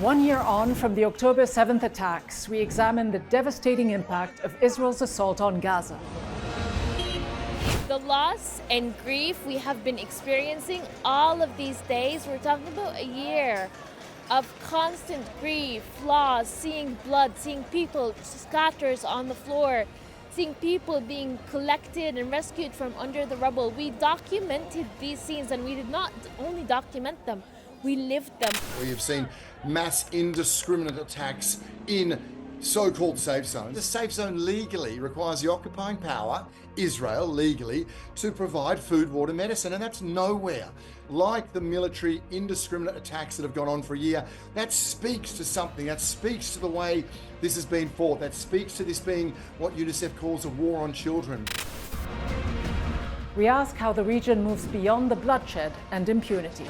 1 year on from the October 7th attacks, we examine the devastating impact of Israel's assault on Gaza. The loss and grief we have been experiencing all of these days, we're talking about a year of constant grief, loss, seeing blood, seeing people scatters on the floor, seeing people being collected and rescued from under the rubble. We documented these scenes, and we did not only document them, we lived them. We have seen mass indiscriminate attacks in so-called safe zones. The safe zone legally requires the occupying power, Israel legally, to provide food, water, medicine, and that's nowhere like the military indiscriminate attacks that have gone on for a year. That speaks to something, that speaks to the way this has been fought, that speaks to this being what UNICEF calls a war on children. We ask how the region moves beyond the bloodshed and impunity.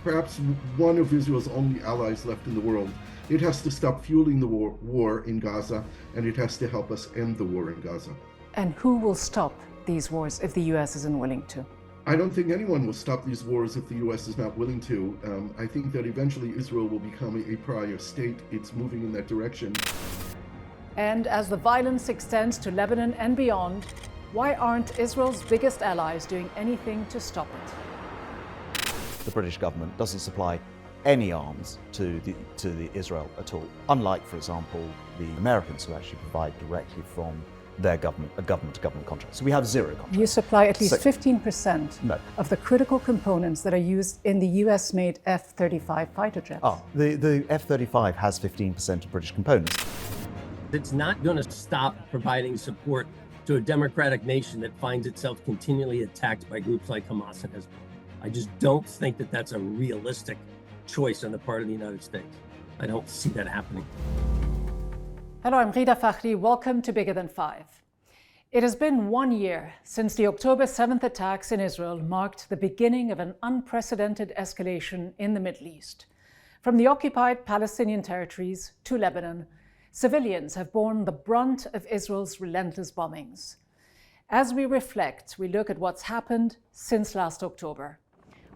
Perhaps one of Israel's only allies left in the world. It has to stop fueling the war in Gaza, and it has to help us end the war in Gaza. And who will stop these wars if the US isn't willing to? I don't think anyone will stop these wars if the US is not willing to. I think that eventually Israel will become a pariah state. It's moving in that direction. And as the violence extends to Lebanon and beyond, why aren't Israel's biggest allies doing anything to stop it? The British government doesn't supply any arms to the Israel at all, unlike, for example, the Americans, who actually provide directly from their government, a government-to-government contract. So we have zero contracts. You supply at least 15% of the critical components that are used in the US-made F-35 fighter jets. The F-35 has 15% of British components. It's not going to stop providing support to a democratic nation that finds itself continually attacked by groups like Hamas and Hezbollah. I just don't think that that's a realistic choice on the part of the United States. I don't see that happening. Hello, I'm Rida Fakhri. Welcome to Bigger Than Five. It has been 1 year since the October 7th attacks in Israel marked the beginning of an unprecedented escalation in the Middle East. From the occupied Palestinian territories to Lebanon, civilians have borne the brunt of Israel's relentless bombings. As we reflect, we look at what's happened since last October.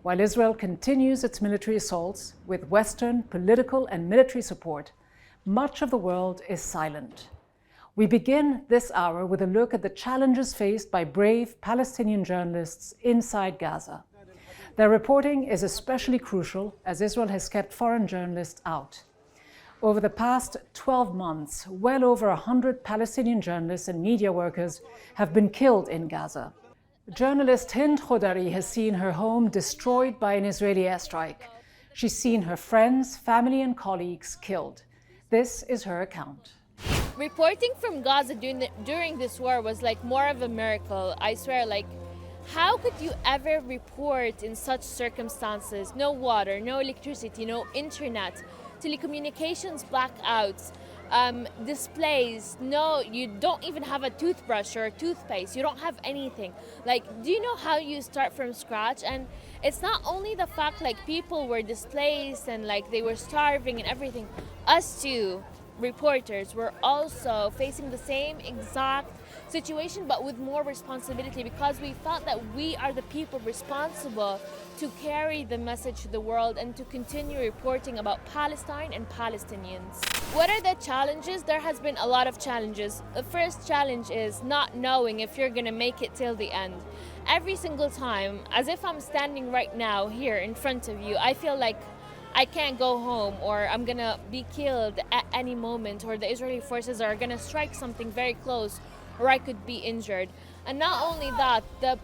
While Israel continues its military assaults with Western political and military support, much of the world is silent. We begin this hour with a look at the challenges faced by brave Palestinian journalists inside Gaza. Their reporting is especially crucial as Israel has kept foreign journalists out. Over the past 12 months, well over 100 Palestinian journalists and media workers have been killed in Gaza. Journalist Hind Khodari has seen her home destroyed by an Israeli airstrike. She's seen her friends, family, and colleagues killed. This is her account. Reporting from Gaza during this war was like more of a miracle. I swear, how could you ever report in such circumstances? No water, no electricity, no internet, telecommunications blackouts, displays. No, you don't even have a toothbrush or a toothpaste. You don't have anything. Do you know how you start from scratch? And it's not only the fact people were displaced and they were starving and everything. Us too, reporters, were also facing the same exact situation, but with more responsibility, because we felt that we are the people responsible to carry the message to the world and to continue reporting about Palestine and Palestinians. What are the challenges? There has been a lot of challenges. The first challenge is not knowing if you're going to make it till the end. Every single time, as if I'm standing right now here in front of you, I feel like I can't go home, or I'm going to be killed at any moment, or the Israeli forces are going to strike something very close, or I could be injured. And not only that, the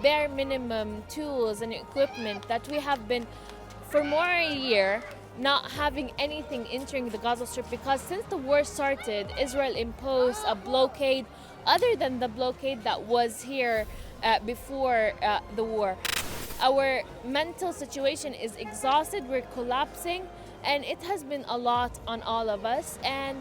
bare minimum tools and equipment that we have been for more than a year not having anything entering the Gaza Strip, because since the war started, Israel imposed a blockade other than the blockade that was here before the war. Our mental situation is exhausted, we're collapsing, and it has been a lot on all of us. And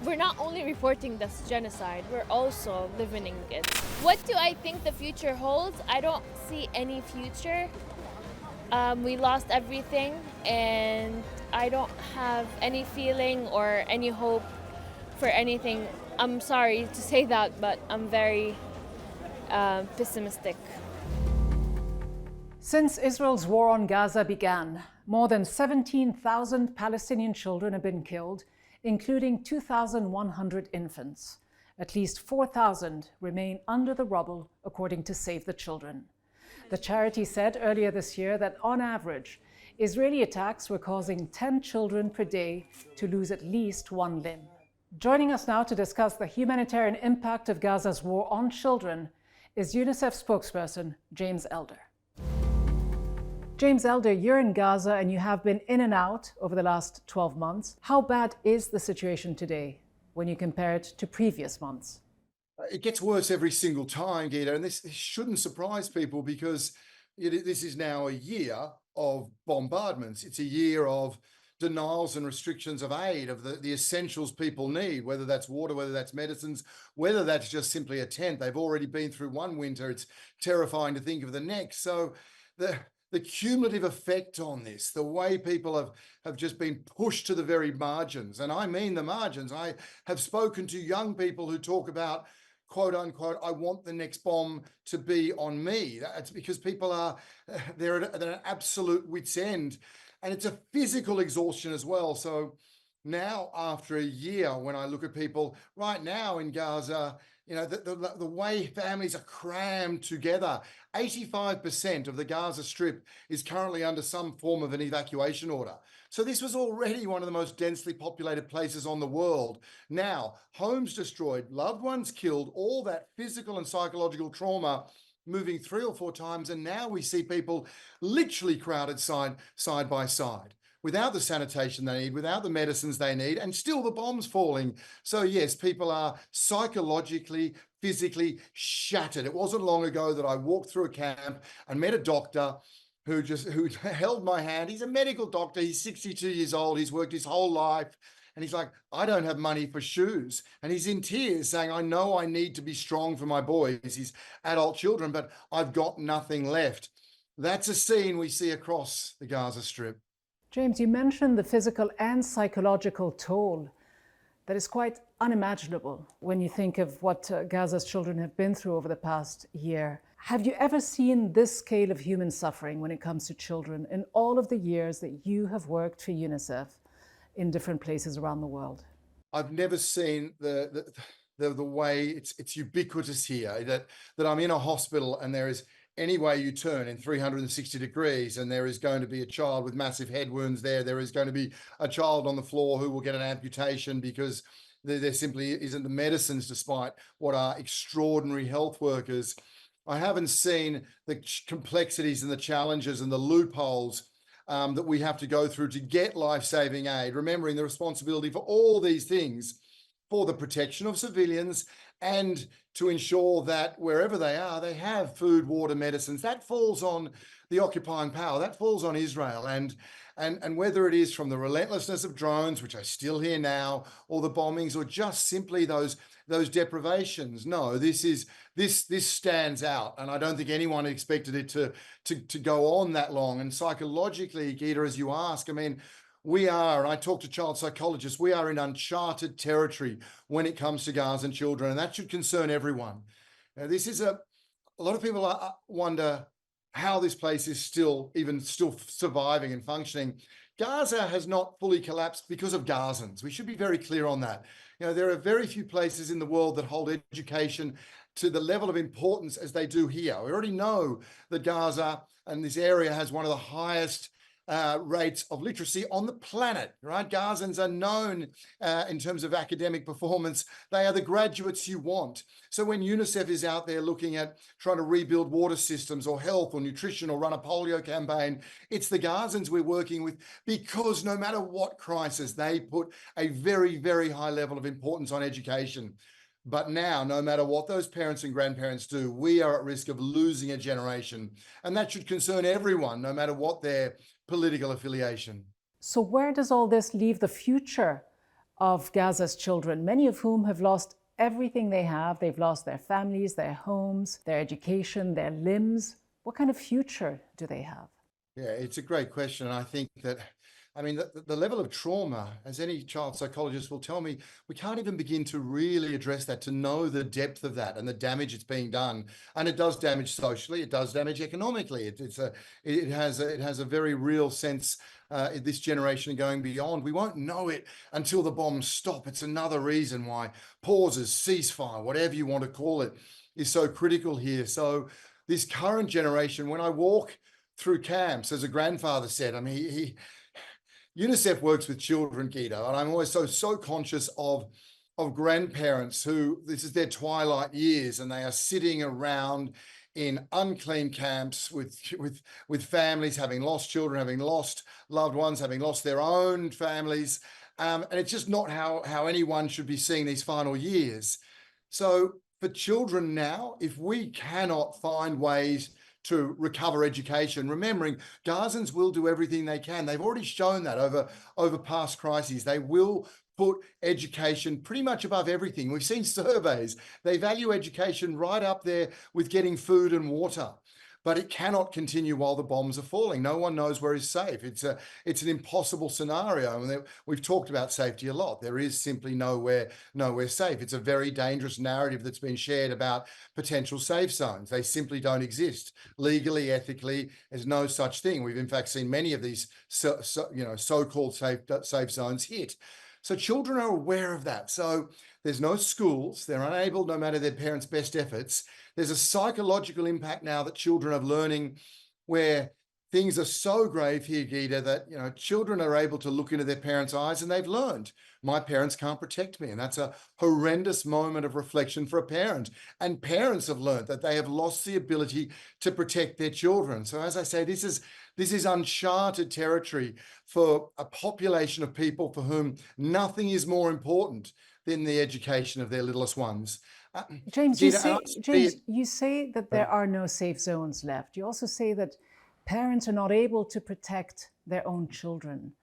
we're not only reporting this genocide, we're also living it. What do I think the future holds? I don't see any future. We lost everything, and I don't have any feeling or any hope for anything. I'm sorry to say that, but I'm very pessimistic. Since Israel's war on Gaza began, more than 17,000 Palestinian children have been killed, including 2,100 infants. At least 4,000 remain under the rubble, according to Save the Children. The charity said earlier this year that, on average, Israeli attacks were causing 10 children per day to lose at least one limb. Joining us now to discuss the humanitarian impact of Gaza's war on children is UNICEF spokesperson James Elder. James Elder, you're in Gaza and you have been in and out over the last 12 months. How bad is the situation today when you compare it to previous months? It gets worse every single time, Gita, and this shouldn't surprise people because this is now a year of bombardments. It's a year of denials and restrictions of aid, of the essentials people need, whether that's water, whether that's medicines, whether that's just simply a tent. They've already been through one winter. It's terrifying to think of the next. So the cumulative effect on this, the way people have just been pushed to the very margins, and I mean the margins. I have spoken to young people who talk about, quote unquote, I want the next bomb to be on me. That's because people they're at an absolute wit's end. And it's a physical exhaustion as well. So now, after a year, when I look at people right now in Gaza, the way families are crammed together, 85% of the Gaza Strip is currently under some form of an evacuation order. So this was already one of the most densely populated places on the world. Now, homes destroyed, loved ones killed, all that physical and psychological trauma moving 3 or 4 times, and now we see people literally crowded side by side, without the sanitation they need, without the medicines they need, and still the bombs falling. So yes, people are psychologically, physically shattered. It wasn't long ago that I walked through a camp and met a doctor who held my hand. He's a medical doctor. He's 62 years old. He's worked his whole life. And he's like, I don't have money for shoes. And he's in tears saying, I know I need to be strong for my boys, his adult children, but I've got nothing left. That's a scene we see across the Gaza Strip. James, you mentioned the physical and psychological toll that is quite unimaginable when you think of what Gaza's children have been through over the past year. Have you ever seen this scale of human suffering when it comes to children in all of the years that you have worked for UNICEF in different places around the world? I've never seen the way it's ubiquitous here, that I'm in a hospital and there is any way you turn in 360 degrees and there is going to be a child with massive head wounds there is going to be a child on the floor who will get an amputation because there simply isn't the medicines, despite what are extraordinary health workers. I haven't seen the complexities and the challenges and the loopholes that we have to go through to get life-saving aid, remembering the responsibility for all these things, for the protection of civilians and to ensure that wherever they are, they have food, water, medicines. That falls on the occupying power, that falls on Israel. And whether it is from the relentlessness of drones, which I still hear now, or the bombings, or just simply those deprivations. No, this stands out, and I don't think anyone expected it to go on that long. And psychologically, Gita, as you ask, I mean, we are, and I talk to child psychologists, we are in uncharted territory when it comes to Gazan children, and that should concern everyone. Now, this is a lot of people wonder how this place is still surviving and functioning. Gaza has not fully collapsed because of Gazans. We should be very clear on that. There are very few places in the world that hold education to the level of importance as they do here. We already know that Gaza and this area has one of the highest rates of literacy on the planet, right? Gazans are known in terms of academic performance. They are the graduates you want. So when UNICEF is out there looking at trying to rebuild water systems or health or nutrition or run a polio campaign, it's the Gazans we're working with, because no matter what crisis, they put a very, very high level of importance on education. But now, no matter what those parents and grandparents do, we are at risk of losing a generation. And that should concern everyone, no matter what their political affiliation. So where does all this leave the future of Gaza's children, many of whom have lost everything they have? They've lost their families, their homes, their education, their limbs. What kind of future do they have? Yeah, it's a great question. And I think that I mean, the level of trauma, as any child psychologist will tell me, we can't even begin to really address that, to know the depth of that and the damage it's being done. And it does damage socially, it does damage economically. It has a very real sense, this generation going beyond. We won't know it until the bombs stop. It's another reason why pauses, ceasefire, whatever you want to call it, is so critical here. So this current generation, when I walk through camps, as a grandfather said, I mean, UNICEF works with children, Gita, and I'm always so conscious of grandparents who, this is their twilight years, and they are sitting around in unclean camps with families having lost children, having lost loved ones, having lost their own families, and it's just not how anyone should be seeing these final years. So for children now, if we cannot find ways to recover education, remembering Gazans will do everything they can. They've already shown that over past crises. They will put education pretty much above everything. We've seen surveys. They value education right up there with getting food and water. But it cannot continue while the bombs are falling. No one knows where is safe. It's an impossible scenario. And we've talked about safety a lot. There is simply nowhere safe. It's a very dangerous narrative that's been shared about potential safe zones. They simply don't exist legally, ethically. There's no such thing. We've in fact seen many of these so-called safe zones hit. So children are aware of that. So there's no schools. They're unable, no matter their parents' best efforts. There's a psychological impact now that children are learning, where things are so grave here, Gita, that children are able to look into their parents' eyes and they've learned, my parents can't protect me. And that's a horrendous moment of reflection for a parent. And parents have learned that they have lost the ability to protect their children. So as I say, this is uncharted territory for a population of people for whom nothing is more important than the education of their littlest ones. James, Gita, you say that there are no safe zones left. You also say that parents are not able to protect their own children.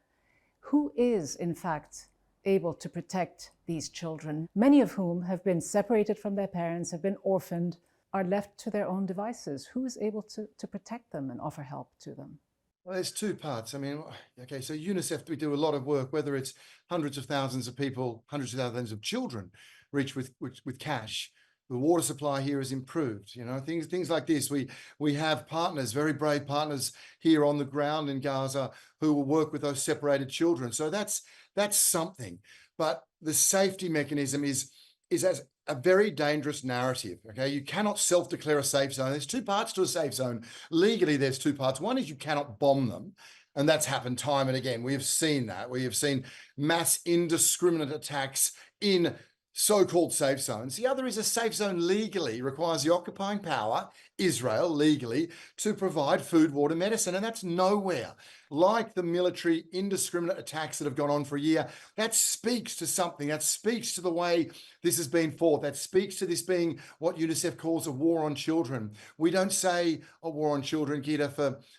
Who is, in fact, able to protect these children, many of whom have been separated from their parents, have been orphaned, are left to their own devices? Who is able to protect them and offer help to them? Well, there's two parts. I mean, okay, so UNICEF, we do a lot of work, whether it's hundreds of thousands of people, hundreds of thousands of children reached with cash. The water supply here has improved, things like this. We have partners, very brave partners here on the ground in Gaza who will work with those separated children. So that's something. But the safety mechanism is as a very dangerous narrative. Okay, you cannot self-declare a safe zone. There's two parts to a safe zone. Legally, there's two parts. One is you cannot bomb them. And that's happened time and again. We have seen that. We have seen mass indiscriminate attacks in so-called safe zones. The other is a safe zone legally requires the occupying power, Israel, legally, to provide food, water, medicine, and that's nowhere. Like the military indiscriminate attacks that have gone on for a year, that speaks to something. That speaks to the way this has been fought. That speaks to this being what UNICEF calls a war on children. We don't say a war on children, Gita,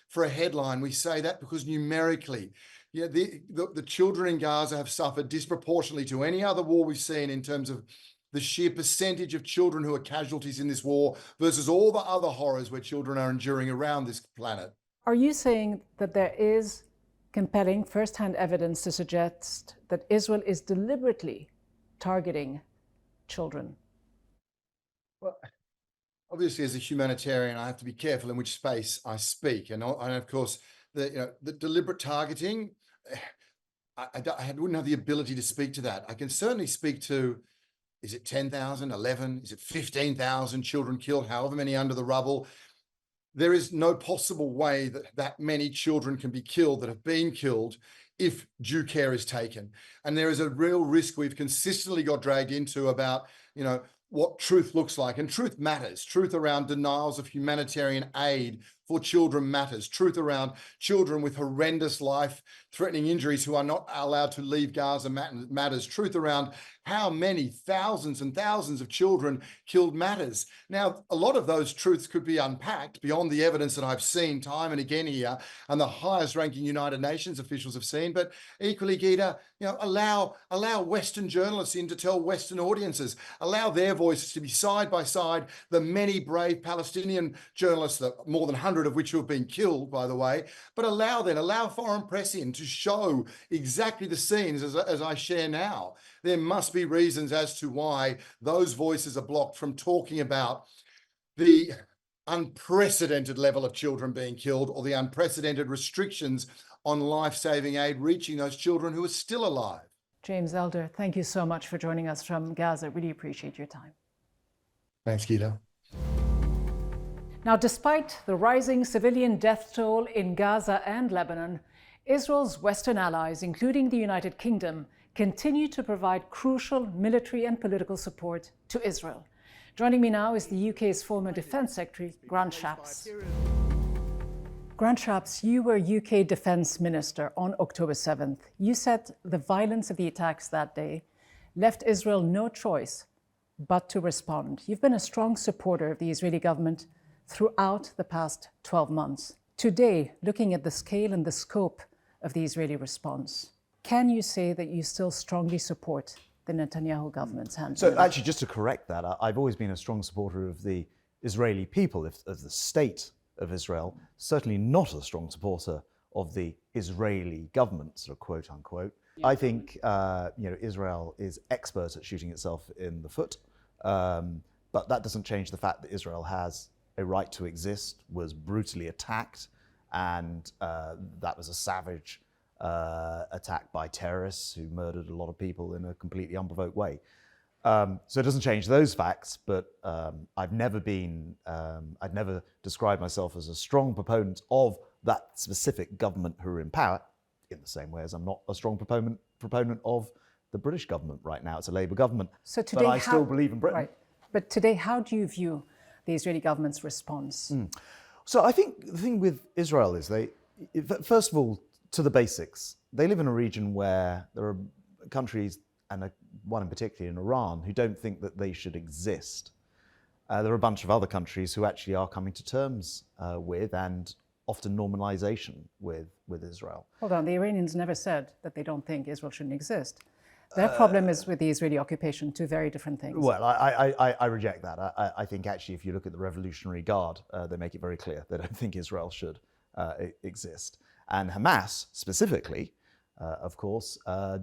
for a headline. We say that because numerically, the children in Gaza have suffered disproportionately to any other war we've seen in terms of the sheer percentage of children who are casualties in this war versus all the other horrors where children are enduring around this planet. Are you saying that there is compelling first-hand evidence to suggest that Israel is deliberately targeting children? Well, obviously, as a humanitarian, I have to be careful in which space I speak. And of course, the deliberate targeting, I wouldn't have the ability to speak to that. I can certainly speak to, is it 10,000, 11, is it 15,000 children killed, however many under the rubble? There is no possible way that many children can be killed that have been killed if due care is taken. And there is a real risk we've consistently got dragged into about, what truth looks like. And truth matters. Truth around denials of humanitarian aid for children matters. Truth around children with horrendous life-threatening injuries who are not allowed to leave Gaza matters. Truth around how many thousands and thousands of children killed matters. Now, a lot of those truths could be unpacked beyond the evidence that I've seen time and again here, and the highest-ranking United Nations officials have seen. But equally, Gita, allow Western journalists in to tell Western audiences, allow their voices to be side by side the many brave Palestinian journalists, that more than 100 of which have been killed, by the way, but allow foreign press in to show exactly the scenes as I share now. There must be reasons as to why those voices are blocked from talking about the unprecedented level of children being killed or the unprecedented restrictions on life-saving aid reaching those children who are still alive. James Elder, thank you so much for joining us from Gaza. Really appreciate your time. Thanks, Gita. Now, despite the rising civilian death toll in Gaza and Lebanon, Israel's Western allies, including the United Kingdom, continue to provide crucial military and political support to Israel. Joining me now is the UK's former Defence Secretary, Grant Shapps. Grant Shapps, you were UK Defence Minister on October 7th. You said the violence of the attacks that day left Israel no choice but to respond. You've been a strong supporter of the Israeli government throughout the past 12 months. Today, looking at the scale and the scope of the Israeli response, can you say that you still strongly support the Netanyahu government's hand? So actually, just to correct that, I've always been a strong supporter of the Israeli people, of the state of Israel, certainly not a strong supporter of the Israeli government, sort of quote unquote. I think Israel is expert at shooting itself in the foot, but that doesn't change the fact that Israel has a right to exist, was brutally attacked, and that was a savage attack by terrorists who murdered a lot of people in a completely unprovoked way. So it doesn't change those facts, but I'd never described myself as a strong proponent of that specific government who are in power, in the same way as I'm not a strong proponent of the British government right now. It's a Labour government, so today, but I still believe in Britain. Right. But today, how do you view the Israeli government's response? So I think the thing with Israel is first of all, to the basics, they live in a region where there are countries, and one in particular in Iran, who don't think that they should exist. There are a bunch of other countries who actually are coming to terms with and often normalization with Israel. Hold on, the Iranians never said that they don't think Israel shouldn't exist. Their problem is with the Israeli occupation, two very different things. Well, I reject that. I think actually if you look at the Revolutionary Guard, they make it very clear they don't think Israel should exist. And Hamas, specifically, of course,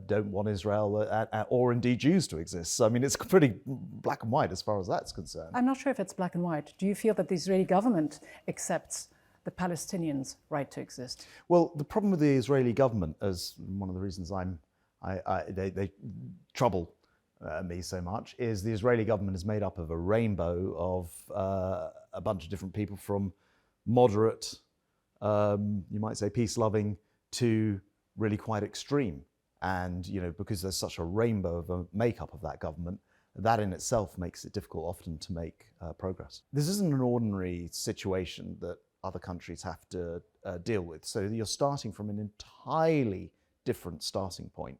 don't want Israel or indeed Jews to exist. So, I mean, it's pretty black and white as far as that's concerned. I'm not sure if it's black and white. Do you feel that the Israeli government accepts the Palestinians' right to exist? Well, the problem with the Israeli government, as one of the reasons they trouble me so much, is the Israeli government is made up of a rainbow of a bunch of different people, from moderate, you might say peace-loving, to really quite extreme. And because there's such a rainbow of a makeup of that government, that in itself makes it difficult often to make progress. This isn't an ordinary situation that other countries have to deal with. So you're starting from an entirely different starting point.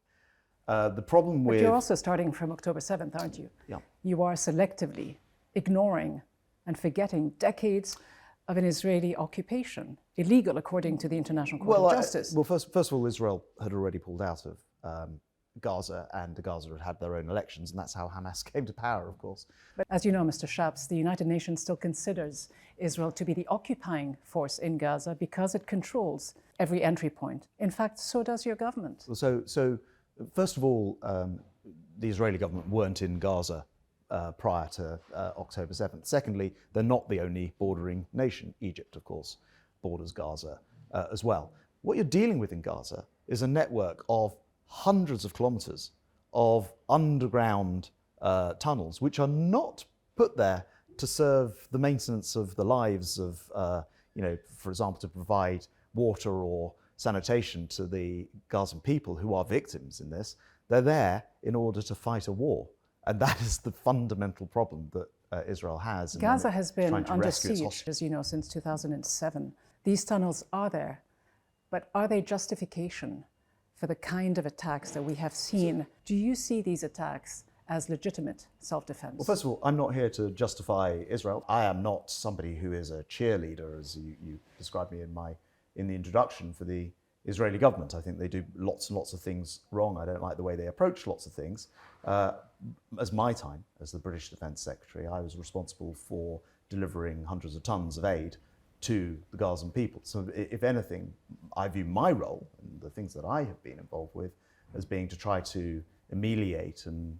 The problem with... But you're also starting from October 7th, aren't you? Yeah. You are selectively ignoring and forgetting decades of an Israeli occupation, illegal according to the International Court of Justice. First of all, Israel had already pulled out of Gaza, and Gaza had had their own elections, and that's how Hamas came to power, of course. But as you know, Mr. Shapps, the United Nations still considers Israel to be the occupying force in Gaza because it controls every entry point. In fact, so does your government. So first of all, the Israeli government weren't in Gaza prior to October 7th. Secondly, they're not the only bordering nation. Egypt, of course, borders Gaza as well. What you're dealing with in Gaza is a network of hundreds of kilometers of underground tunnels, which are not put there to serve the maintenance of the lives of, for example, to provide water or sanitation to the Gazan people who are victims in this. They're there in order to fight a war. And that is the fundamental problem that Israel has. Gaza has been under siege, as you know, since 2007. These tunnels are there, but are they justification for the kind of attacks that we have seen? Do you see these attacks as legitimate self-defense? Well, first of all, I'm not here to justify Israel. I am not somebody who is a cheerleader, as you described me in the introduction, for the Israeli government. I think they do lots and lots of things wrong. I don't like the way they approach lots of things. As my time as the British Defence Secretary, I was responsible for delivering hundreds of tons of aid to the Gazan people. So if anything, I view my role and the things that I have been involved with as being to try to ameliorate and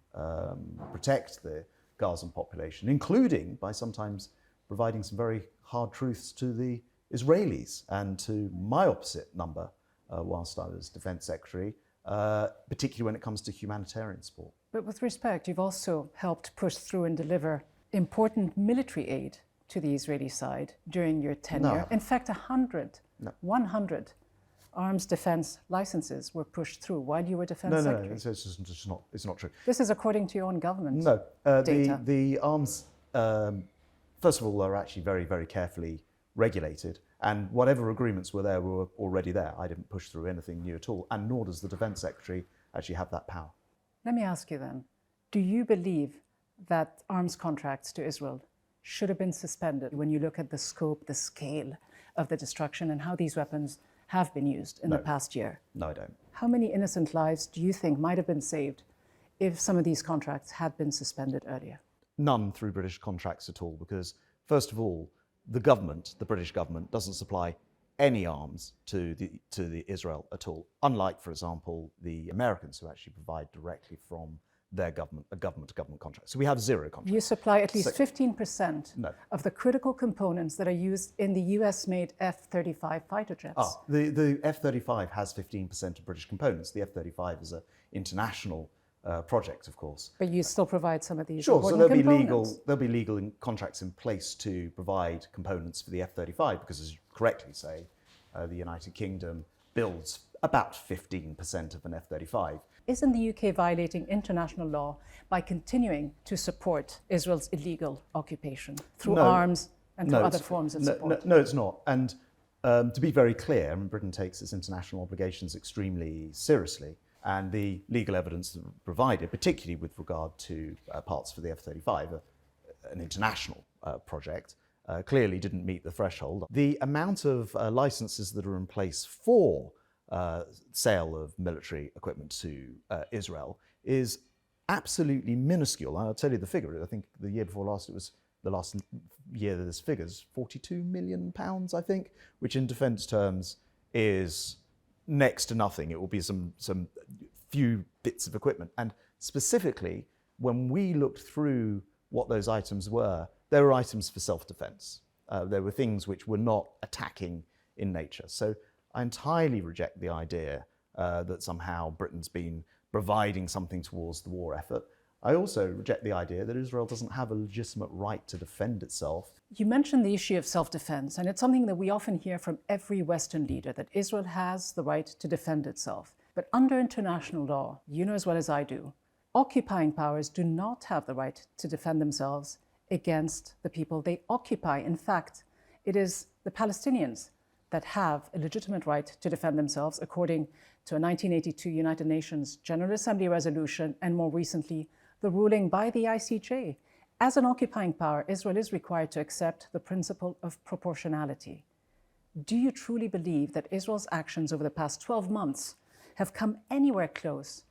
protect the Gazan population, including by sometimes providing some very hard truths to the Israelis and to my opposite number whilst I was Defence Secretary, particularly when it comes to humanitarian support. But with respect, you've also helped push through and deliver important military aid to the Israeli side during your tenure. No. In fact, 100 arms defense licenses were pushed through while you were Defence Secretary. No, it's not true. This is according to your own government data. data. The arms, first of all, are actually very, very carefully regulated, and whatever agreements were there were already there. I didn't push through anything new at all, and nor does the Defence Secretary actually have that power. Let me ask you then, do you believe that arms contracts to Israel should have been suspended when you look at the scope, the scale of the destruction and how these weapons have been used in the past year? No, I don't. How many innocent lives do you think might have been saved if some of these contracts had been suspended earlier? None through British contracts at all, because first of all, the government, the British government, doesn't supply any arms to the Israel at all, unlike, for example, the Americans, who actually provide directly from their government, a government-to-government contract. So we have zero contracts. You supply at least 15% No. of the critical components that are used in the US-made F-35 fighter jets. The F-35 has 15% of British components. The F-35 is an international project, of course. But you still provide some of these Sure, so important there'll components. be legal contracts in place to provide components for the F-35, because as you correctly say, the United Kingdom builds about 15% of an F-35. Isn't the UK violating international law by continuing to support Israel's illegal occupation through arms and through other forms of support? No, it's not. And to be very clear, Britain takes its international obligations extremely seriously. And the legal evidence that provided, particularly with regard to parts for the F-35, an international project, clearly didn't meet the threshold. The amount of licenses that are in place for sale of military equipment to Israel is absolutely minuscule. I'll tell you the figure. I think the year before last, it was the last year that this figures, £42 million, I think, which in defence terms is next to nothing. It will be some few bits of equipment. And specifically, when we looked through what those items were, they were items for self-defense. There were things which were not attacking in nature. So I entirely reject the idea that somehow Britain's been providing something towards the war effort. I also reject the idea that Israel doesn't have a legitimate right to defend itself. You mentioned the issue of self-defense, and it's something that we often hear from every Western leader, that Israel has the right to defend itself. But under international law, you know as well as I do, occupying powers do not have the right to defend themselves against the people they occupy. In fact, it is the Palestinians that have a legitimate right to defend themselves, according to a 1982 United Nations General Assembly resolution, and more recently, the ruling by the ICJ. As an occupying power, Israel is required to accept the principle of proportionality. Do you truly believe that Israel's actions over the past 12 months have come anywhere close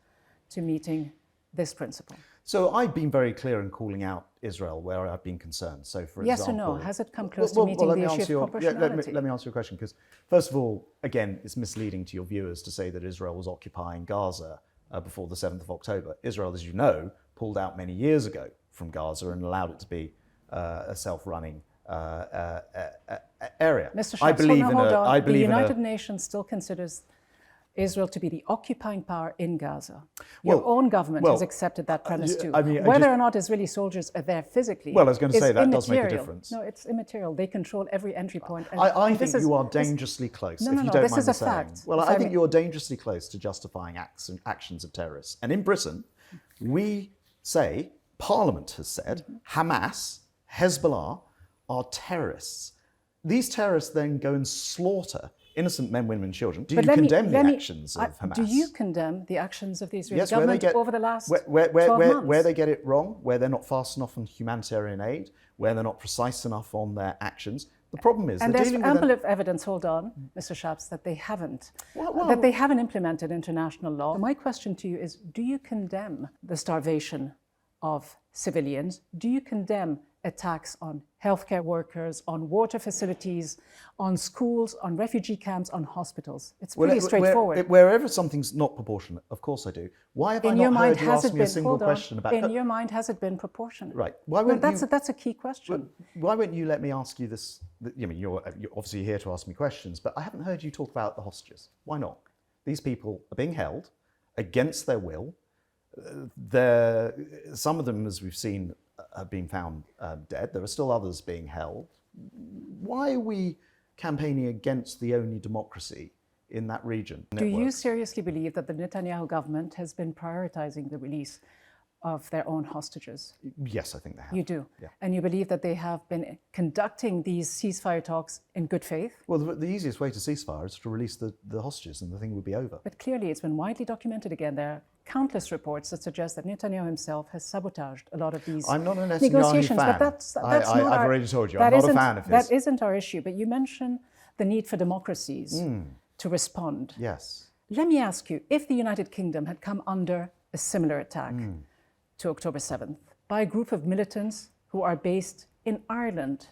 to meeting this principle? So I've been very clear in calling out Israel where I've been concerned. So for yes example... or no? Has it come close to meeting the issue of proportionality? Let me answer your question, because first of all, again, it's misleading to your viewers to say that Israel was occupying Gaza before the 7th of October. Israel, as you know, pulled out many years ago from Gaza and allowed it to be a self-running area. Mr. I believe hold on. The United in Nations still considers Israel to be the occupying power in Gaza. Your own government has accepted that premise too. Whether or not Israeli soldiers are there physically, well, I was going to say that immaterial. does make a difference. No, it's immaterial. They control every entry point. I think you are dangerously close. No, if no, you no, don't this mind is me a saying. fact. Well, If I I think may- you are dangerously close to justifying actions of terrorists. And in Britain, we say, Parliament has said, Hamas, Hezbollah are terrorists. These terrorists then go and slaughter innocent men, women, and children. Do you condemn the actions of Hamas? Do you condemn the actions of the Israeli Yes, where they government get, over the last 12 where months? they get it wrong, where they're not fast enough on humanitarian aid, where they're not precise enough on their actions. The problem is, And they're there's dealing ample with of evidence, hold on, Mr. Schaps, that they haven't. Well, that they haven't implemented international law. My question to you is, do you condemn the starvation of civilians? Do you condemn attacks on healthcare workers, on water facilities, on schools, on refugee camps, on hospitals. It's pretty straightforward. Wherever something's not proportionate, of course I do. Why have I not heard you ask me a single question about... In your mind, has it been proportionate? Right. Why won't that's a key question. Why won't you let me ask you this? I mean, you're obviously here to ask me questions, but I haven't heard you talk about the hostages. Why not? These people are being held against their will. Some of them, as we've seen, have been found dead. There are still others being held. Why are we campaigning against the only democracy in that region? Do you seriously believe that the Netanyahu government has been prioritizing the release of their own hostages? Yes, I think they have. You do? Yeah. And you believe that they have been conducting these ceasefire talks in good faith? Well, the easiest way to ceasefire is to release the hostages and the thing would be over. But clearly it's been widely documented again. There are countless reports that suggest that Netanyahu himself has sabotaged a lot of these I'm not a Netanyahu negotiations. fan. But that's I've already told you, I'm not a fan of his. That isn't our issue. But you mentioned the need for democracies to respond. Yes. Let me ask you, if the United Kingdom had come under a similar attack to October 7th by a group of militants who are based in Ireland,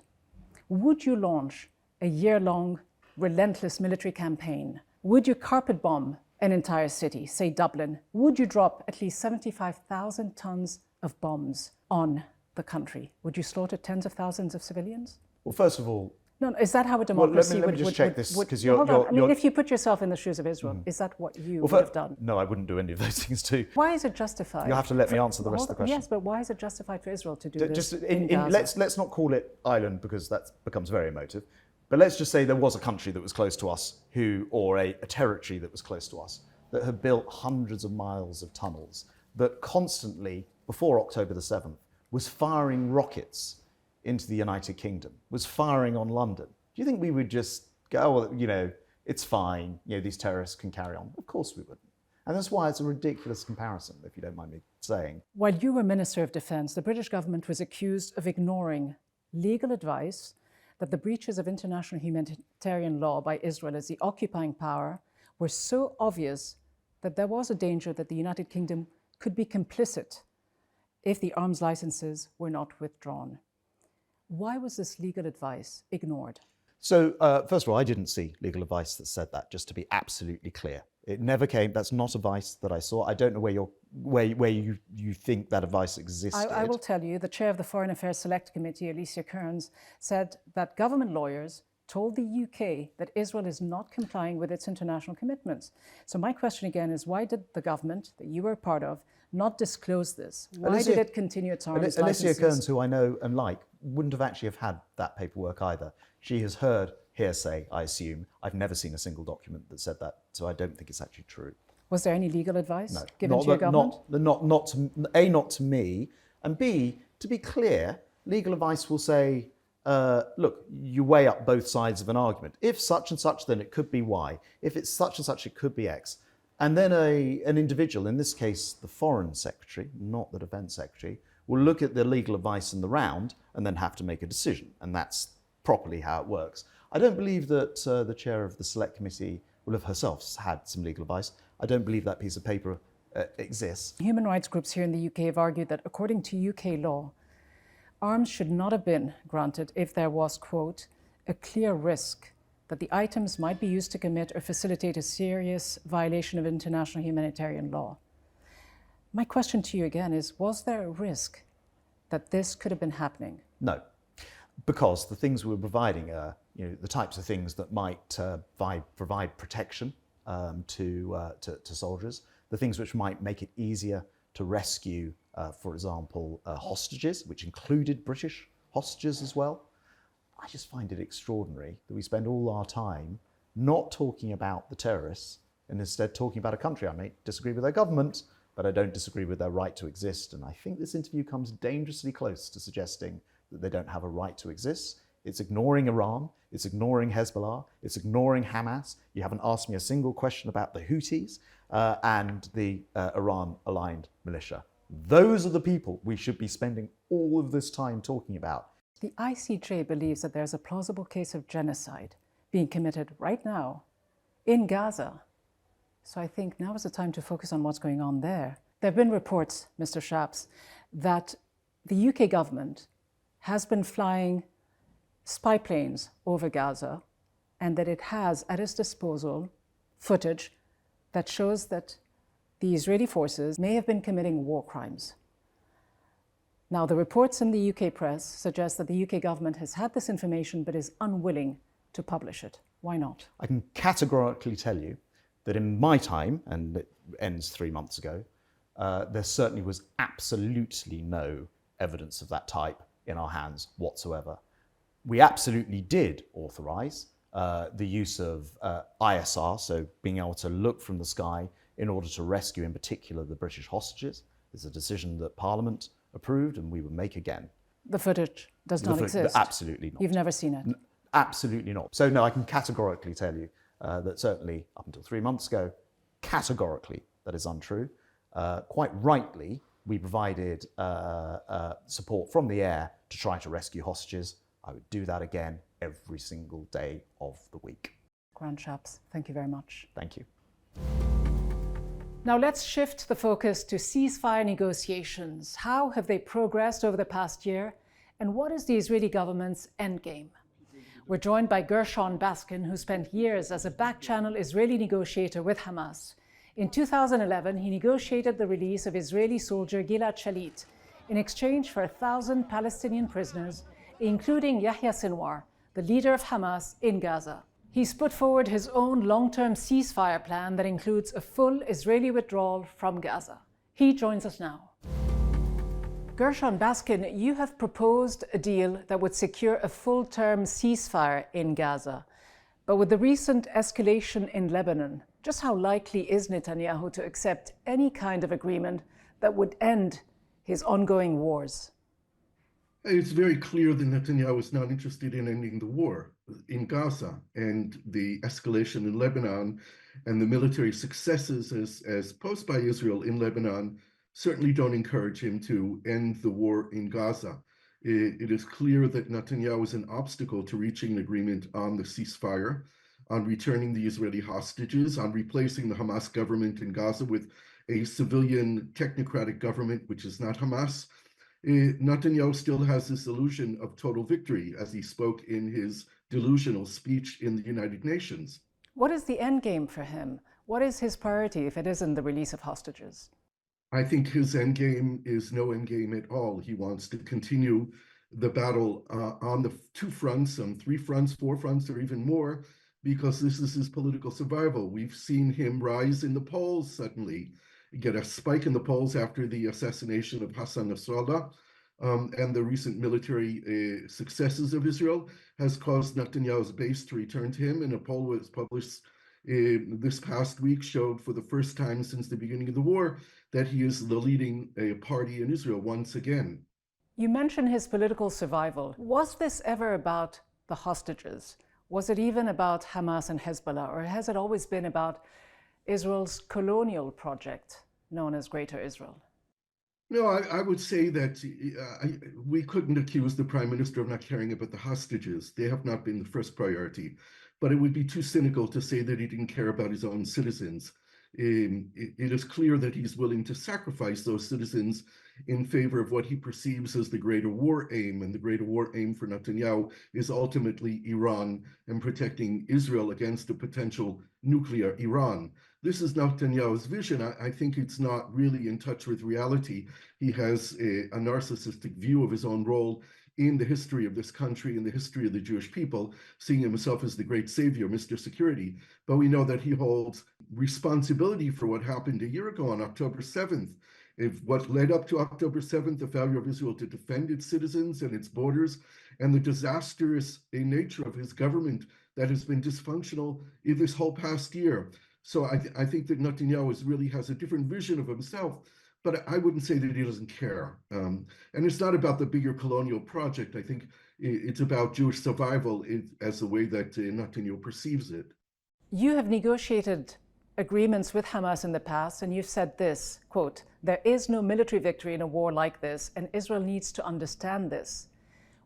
would you launch a year-long relentless military campaign? Would you carpet bomb an entire city, say Dublin? Would you drop at least 75,000 tons of bombs on the country? Would you slaughter tens of thousands of civilians? Well, first of all... No, is that how a democracy let me just check this, because you're... Hold on. I mean, if you put yourself in the shoes of Israel, is that what you would have done? No, I wouldn't do any of those things too. Why is it justified? You'll have to let me answer the rest of the question. Yes, but why is it justified for Israel to do this Just in Gaza? let's not call it Ireland, because that becomes very emotive. But let's just say there was a country that was close to us, or a territory that was close to us, that had built hundreds of miles of tunnels, that constantly, before October the 7th, was firing rockets into the United Kingdom, was firing on London. Do you think we would just go, well, you know, it's fine, you know, these terrorists can carry on? Of course we wouldn't. And that's why it's a ridiculous comparison, if you don't mind me saying. While you were Minister of Defence, the British government was accused of ignoring legal advice that the breaches of international humanitarian law by Israel as the occupying power were so obvious that there was a danger that the United Kingdom could be complicit if the arms licenses were not withdrawn. Why was this legal advice ignored? So, first of all, I didn't see legal advice that said that, just to be absolutely clear. It never came, that's not advice that I saw. I don't know where you think that advice existed. I will tell you, the chair of the Foreign Affairs Select Committee, Alicia Kearns, said that government lawyers told the UK that Israel is not complying with its international commitments. So my question again is, why did the government that you were part of not disclose this? Why did it continue its arms licenses? Alicia Kearns, who I know and like, wouldn't have actually have had that paperwork either. She has heard hearsay, I assume. I've never seen a single document that said that, so I don't think it's actually true. Was there any legal advice No, given to your government? Not to me, and B, to be clear, legal advice will say, look, you weigh up both sides of an argument. If such and such, then it could be Y. If it's such and such, it could be X. And then an individual, in this case the Foreign Secretary, not the Defence Secretary, will look at the legal advice in the round and then have to make a decision. And that's properly how it works. I don't believe that the chair of the Select Committee will have herself had some legal advice. I don't believe that piece of paper exists. Human rights groups here in the UK have argued that according to UK law, arms should not have been granted if there was, quote, a clear risk that the items might be used to commit or facilitate a serious violation of international humanitarian law. My question to you again is, was there a risk that this could have been happening? No, because the things we were providing are, you know, the types of things that might provide protection to soldiers, the things which might make it easier to rescue, for example, hostages, which included British hostages as well. I just find it extraordinary that we spend all our time not talking about the terrorists and instead talking about a country. I may disagree with their government, but I don't disagree with their right to exist. And I think this interview comes dangerously close to suggesting that they don't have a right to exist. It's ignoring Iran, it's ignoring Hezbollah, it's ignoring Hamas. You haven't asked me a single question about the Houthis and the Iran-aligned militia. Those are the people we should be spending all of this time talking about. The ICJ believes that there's a plausible case of genocide being committed right now in Gaza. So I think now is the time to focus on what's going on there. There have been reports, Mr. Shapps, that the UK government has been flying spy planes over Gaza, and that it has at its disposal footage that shows that the Israeli forces may have been committing war crimes. Now, the reports in the UK press suggest that the UK government has had this information but is unwilling to publish it. Why not? I can categorically tell you that in my time, and it ends 3 months ago, there certainly was absolutely no evidence of that type in our hands whatsoever. We absolutely did authorise the use of ISR, so being able to look from the sky in order to rescue, in particular, the British hostages. It's a decision that Parliament approved and we would make again. The footage does not exist? Absolutely not. You've never seen it? Absolutely not. So no, I can categorically tell you that certainly up until 3 months ago, categorically that is untrue. Quite rightly, we provided support from the air to try to rescue hostages. I would do that again every single day of the week. Grant Shapps, thank you very much. Thank you. Now let's shift the focus to ceasefire negotiations. How have they progressed over the past year? And what is the Israeli government's endgame? We're joined by Gershon Baskin, who spent years as a back-channel Israeli negotiator with Hamas. In 2011, he negotiated the release of Israeli soldier Gilad Shalit in exchange for 1,000 Palestinian prisoners, including Yahya Sinwar, the leader of Hamas in Gaza. He's put forward his own long-term ceasefire plan that includes a full Israeli withdrawal from Gaza. He joins us now. Gershon Baskin, you have proposed a deal that would secure a full-term ceasefire in Gaza. But with the recent escalation in Lebanon, just how likely is Netanyahu to accept any kind of agreement that would end his ongoing wars? It's very clear that Netanyahu is not interested in ending the war in Gaza, and the escalation in Lebanon and the military successes as posed by Israel in Lebanon certainly don't encourage him to end the war in Gaza. It is clear that Netanyahu is an obstacle to reaching an agreement on the ceasefire, on returning the Israeli hostages, on replacing the Hamas government in Gaza with a civilian technocratic government, which is not Hamas. Netanyahu still has this illusion of total victory, as he spoke in his delusional speech in the United Nations. What is the end game for him? What is his priority if it isn't the release of hostages? I think his end game is no end game at all. He wants to continue the battle on the two fronts, on 3 fronts, 4 fronts, or even more, because this is his political survival. We've seen him rise in the polls suddenly, get a spike in the polls after the assassination of Hassan Nasrallah, and the recent military successes of Israel has caused Netanyahu's base to return to him. And a poll was published this past week showed for the first time since the beginning of the war that he is the leading party in Israel once again. You mentioned his political survival. Was this ever about the hostages? Was it even about Hamas and Hezbollah, or has it always been about Israel's colonial project known as Greater Israel? No, I would say that we couldn't accuse the prime minister of not caring about the hostages. They have not been the first priority. But it would be too cynical to say that he didn't care about his own citizens. It is clear that he's willing to sacrifice those citizens in favor of what he perceives as the greater war aim. And the greater war aim for Netanyahu is ultimately Iran and protecting Israel against a potential nuclear Iran. This is Netanyahu's vision. I think it's not really in touch with reality. He has a narcissistic view of his own role in the history of this country, in the history of the Jewish people, seeing himself as the great savior, Mr. Security. But we know that he holds responsibility for what happened a year ago on October 7th. If what led up to October 7th, the failure of Israel to defend its citizens and its borders, and the disastrous nature of his government that has been dysfunctional in this whole past year. So I think that Netanyahu really has a different vision of himself, but I wouldn't say that he doesn't care. And it's not about the bigger colonial project. I think it's about Jewish survival as the way that Netanyahu perceives it. You have negotiated agreements with Hamas in the past, and you've said this, quote, "There is no military victory in a war like this, and Israel needs to understand this."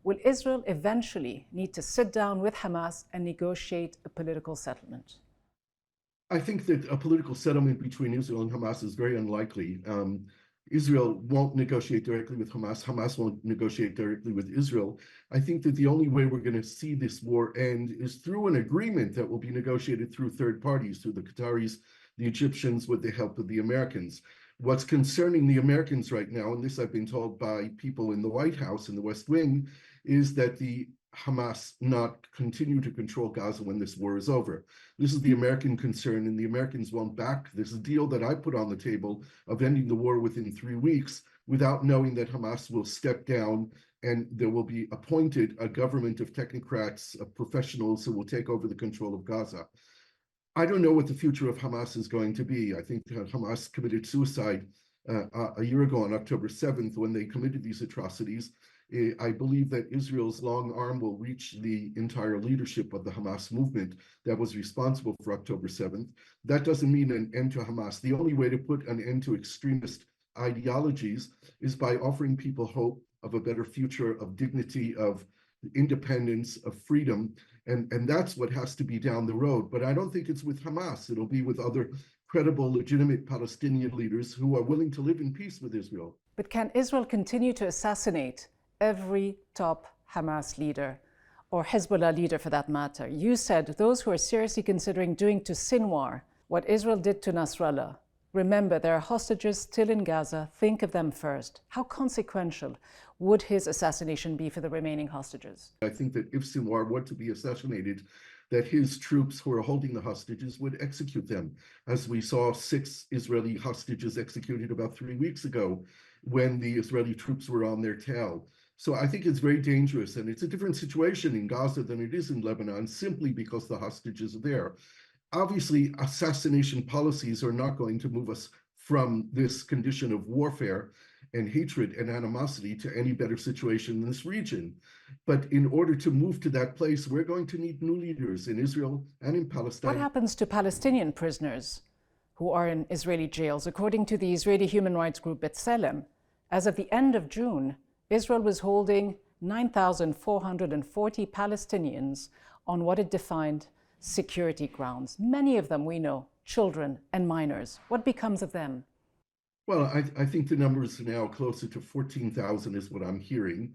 Will Israel eventually need to sit down with Hamas and negotiate a political settlement? I think that a political settlement between Israel and Hamas is very unlikely. Israel won't negotiate directly with Hamas. Hamas won't negotiate directly with Israel. I think that the only way we're going to see this war end is through an agreement that will be negotiated through third parties, through the Qataris, the Egyptians, with the help of the Americans. What's concerning the Americans right now, and this I've been told by people in the White House, in the West Wing, is that the Hamas not continue to control Gaza when this war is over. This is the American concern, and the Americans won't back this deal that I put on the table of ending the war within 3 weeks without knowing that Hamas will step down and there will be appointed a government of technocrats, of professionals who will take over the control of Gaza. I don't know what the future of Hamas is going to be. I think that Hamas committed suicide a year ago on October 7th when they committed these atrocities. I believe that Israel's long arm will reach the entire leadership of the Hamas movement that was responsible for October 7th. That doesn't mean an end to Hamas. The only way to put an end to extremist ideologies is by offering people hope of a better future, of dignity, of independence, of freedom. And that's what has to be down the road. But I don't think it's with Hamas. It'll be with other credible, legitimate Palestinian leaders who are willing to live in peace with Israel. But can Israel continue to assassinate every top Hamas leader, or Hezbollah leader for that matter? You said those who are seriously considering doing to Sinwar what Israel did to Nasrallah. Remember, there are hostages still in Gaza. Think of them first. How consequential would his assassination be for the remaining hostages? I think that if Sinwar were to be assassinated, that his troops who are holding the hostages would execute them, as we saw 6 Israeli hostages executed about 3 weeks ago when the Israeli troops were on their tail. So I think it's very dangerous, and it's a different situation in Gaza than it is in Lebanon, simply because the hostages are there. Obviously, assassination policies are not going to move us from this condition of warfare and hatred and animosity to any better situation in this region. But in order to move to that place, we're going to need new leaders in Israel and in Palestine. What happens to Palestinian prisoners who are in Israeli jails? According to the Israeli human rights group B'Tselem, as of the end of June, Israel was holding 9,440 Palestinians on what it defined security grounds. Many of them, we know, children and minors. What becomes of them? Well, I think the number is now closer to 14,000 is what I'm hearing.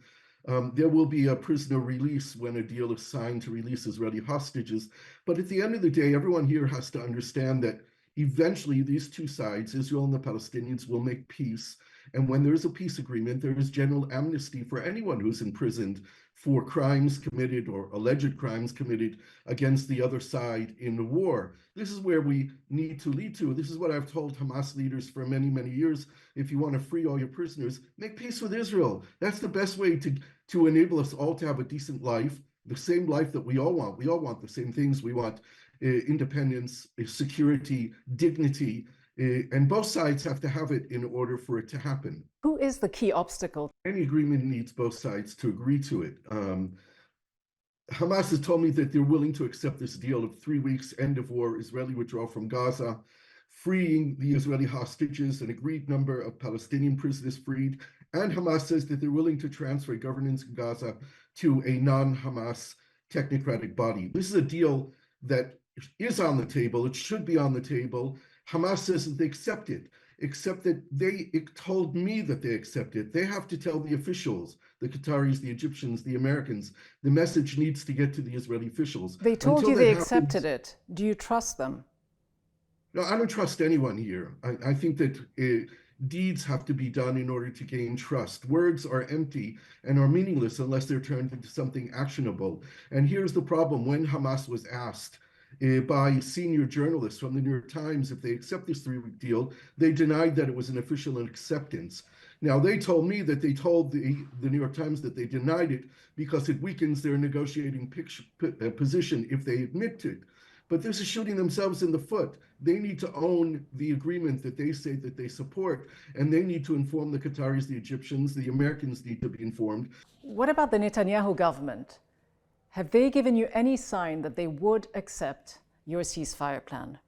There will be a prisoner release when a deal is signed to release Israeli hostages. But at the end of the day, everyone here has to understand that eventually these two sides, Israel and the Palestinians, will make peace. And when there is a peace agreement, there is general amnesty for anyone who's imprisoned for crimes committed or alleged crimes committed against the other side in the war. This is where we need to lead to. This is what I've told Hamas leaders for many, many years. If you want to free all your prisoners, make peace with Israel. That's the best way to enable us all to have a decent life, the same life that we all want. We all want the same things. We want independence, security, dignity, and both sides have to have it in order for it to happen. Who is the key obstacle? Any agreement needs both sides to agree to it. Hamas has told me that they're willing to accept this deal of 3 weeks, end of war, Israeli withdrawal from Gaza, freeing the Israeli hostages, an agreed number of Palestinian prisoners freed, and Hamas says that they're willing to transfer governance in Gaza to a non-Hamas technocratic body. This is a deal that is on the table. It should be on the table. Hamas says that they accept it, except that it told me that they accept it. They have to tell the officials, the Qataris, the Egyptians, the Americans. The message needs to get to the Israeli officials. They told you they accepted it. Do you trust them? No, I don't trust anyone here. I think that deeds have to be done in order to gain trust. Words are empty and are meaningless unless they're turned into something actionable. And here's the problem. When Hamas was asked by senior journalists from the New York Times if they accept this 3-week deal, they denied that it was an official acceptance. Now, they told me that they told the New York Times that they denied it because it weakens their negotiating position if they admit to it. But this is shooting themselves in the foot. They need to own the agreement that they say that they support, and they need to inform the Qataris, the Egyptians, the Americans need to be informed. What about the Netanyahu government? Have they given you any sign that they would accept your ceasefire plan?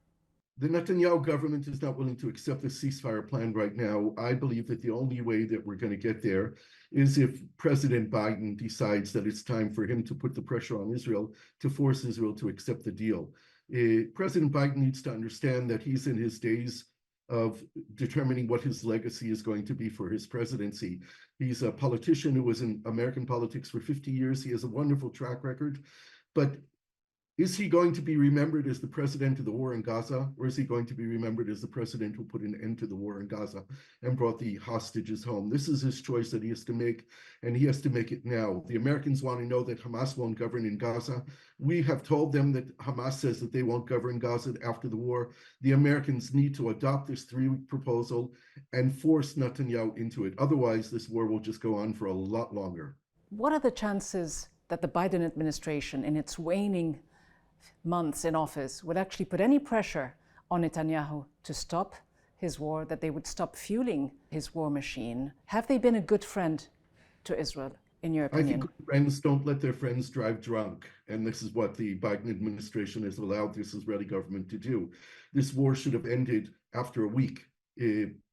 The Netanyahu government is not willing to accept the ceasefire plan right now. I believe that the only way that we're going to get there is if President Biden decides that it's time for him to put the pressure on Israel to force Israel to accept the deal. President Biden needs to understand that he's in his days of determining what his legacy is going to be for his presidency. He's a politician who was in American politics for 50 years. He has a wonderful track record, but is he going to be remembered as the president of the war in Gaza, or is he going to be remembered as the president who put an end to the war in Gaza and brought the hostages home? This is his choice that he has to make, and he has to make it now. The Americans want to know that Hamas won't govern in Gaza. We have told them that Hamas says that they won't govern Gaza after the war. The Americans need to adopt this 3-week proposal and force Netanyahu into it. Otherwise, this war will just go on for a lot longer. What are the chances that the Biden administration, in its waning months in office, would actually put any pressure on Netanyahu to stop his war, that they would stop fueling his war machine? Have they been a good friend to Israel, in your opinion? I think good friends don't let their friends drive drunk. And this is what the Biden administration has allowed this Israeli government to do. This war should have ended after a week,